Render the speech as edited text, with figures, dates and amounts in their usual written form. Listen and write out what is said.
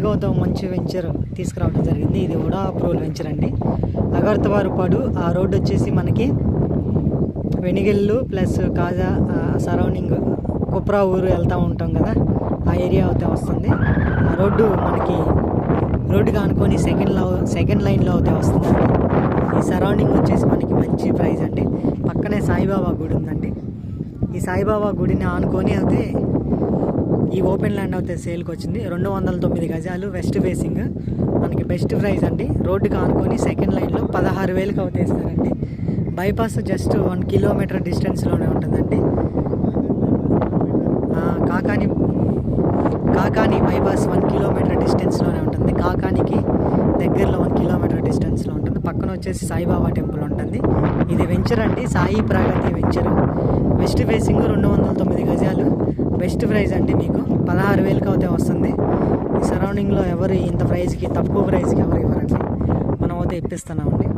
ముందుగా ఒక మంచి వెంచర్ తీసుకురావడం జరిగింది. ఇది కూడా అప్రూవల్ వెంచర్ అండి. అగర్తవారుపాడు ఆ రోడ్డు వచ్చేసి మనకి వెనిగెల్లు ప్లస్ కాజా సరౌండింగ్ కుప్రా ఊరు వెళ్తూ ఉంటాం కదా, ఆ ఏరియా అయితే వస్తుంది. ఆ రోడ్డు మనకి రోడ్డుకి ఆనుకొని సెకండ్ లైన్లో అయితే వస్తుందండి. ఈ సరౌండింగ్ వచ్చేసి మనకి మంచి ప్రైస్ అండి. పక్కనే సాయిబాబా గుడి ఉందండి. ఈ సాయిబాబా గుడిని ఆనుకొని అయితే ఈ ఓపెన్ ల్యాండ్ అయితే సేల్కి వచ్చింది. 209 గజాలు వెస్ట్ ఫేసింగ్, మనకి బెస్ట్ ప్రైస్ అండి. రోడ్డుకి ఆనుకొని సెకండ్ లైన్లో 16,000కి అవుతే ఇస్తారండి. బైపాస్ జస్ట్ 1 కిలోమీటర్ డిస్టెన్స్లోనే ఉంటుందండి. కాకాని బైపాస్ 1 కిలోమీటర్ డిస్టెన్స్లోనే ఉంటుంది. కాకానికి దగ్గరలో 1 కిలోమీటర్ డిస్టెన్స్లో ఉంటుంది. పక్కన వచ్చేసి సాయిబాబా టెంపుల్ ఉంటుంది. ఇది వెంచర్ అండి, సాయి ప్రగతి వెంచర్. వెస్ట్ ఫేసింగ్ 209 గజాలు బెస్ట్ ప్రైస్ అండి. మీకు 16,000కి అవుతే వస్తుంది. ఈ సరౌండింగ్లో ఎవరు ఇంత ప్రైస్కి, తక్కువ ప్రైస్కి ఎవరు ఇవ్వరండి. మనం అయితే ఇప్పిస్తున్నామండి.